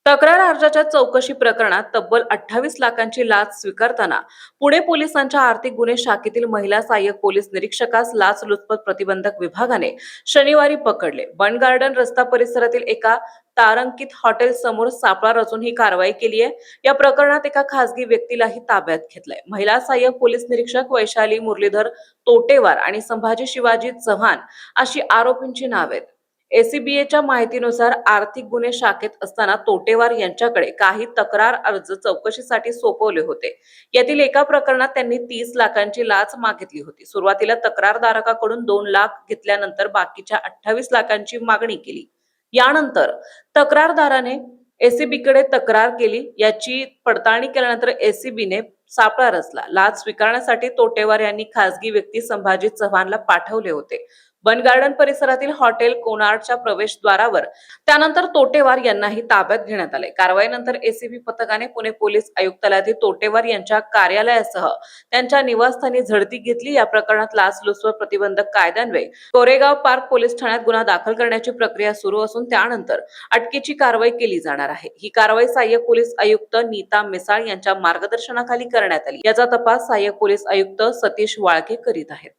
तक्रार अर्जाच्या चौकशी प्रकरणात तब्बल 28 लाखांची लाच स्वीकारताना पुणे पोलिसांच्या आर्थिक गुन्हे शाखेतील महिला सहाय्यक पोलीस निरीक्षकास लाचलुचपत प्रतिबंधक विभागाने शनिवारी पकडले. बंड गार्डन रस्ता परिसरातील एका तारांकित हॉटेल समोर सापळा रचून ही कारवाई केली आहे. या प्रकरणात एका खासगी व्यक्तीलाही ताब्यात घेतलंय. महिला सहाय्यक पोलीस निरीक्षक वैशाली मुरलीधर तोटेवार आणि संभाजी शिवाजी चव्हाण अशी आरोपींची नावे आहेत. एसीबीएच्या माहितीनुसार आर्थिक गुन्हे शाखेत असताना तोटेवार यांच्याकडे काही तक्रार अर्ज चौकशीसाठी सोपवले होते. यातील एका प्रकरणात त्यांनी 30 लाखांची लाच मागितली होती. सुरुवातीला तक्रारदाराकडून 2 लाख घेतल्यानंतर बाकीच्या 28 लाखांची मागणी केली. यानंतर तक्रारदाराने एसीबीकडे तक्रार केली. याची पडताळणी केल्यानंतर एसीबीने सापळा रचला. लाच स्वीकारण्यासाठी तोटेवार यांनी खासगी व्यक्ती संभाजी चव्हाणला पाठवले होते. बन गार्डन परिसरातील हॉटेल कोनार्डच्या प्रवेशद्वारावर त्यानंतर तोटेवार यांनाही ताब्यात घेण्यात आले. कारवाईनंतर एसीबी पथकाने पुणे पोलीस आयुक्तालयातील तोटेवार यांच्या कार्यालयासह त्यांच्या निवासस्थानी झडती घेतली. या प्रकरणात लाचलुचपत प्रतिबंधक कायद्यान्वये कोरेगाव पार्क पोलीस ठाण्यात गुन्हा दाखल करण्याची प्रक्रिया सुरू असून त्यानंतर अटकेची कारवाई केली जाणार आहे. ही कारवाई सहाय्यक पोलीस आयुक्त नीता मिसाळ यांच्या मार्गदर्शनाखाली करण्यात आली. याचा तपास सहाय्यक पोलीस आयुक्त सतीश वाळके करीत आहेत.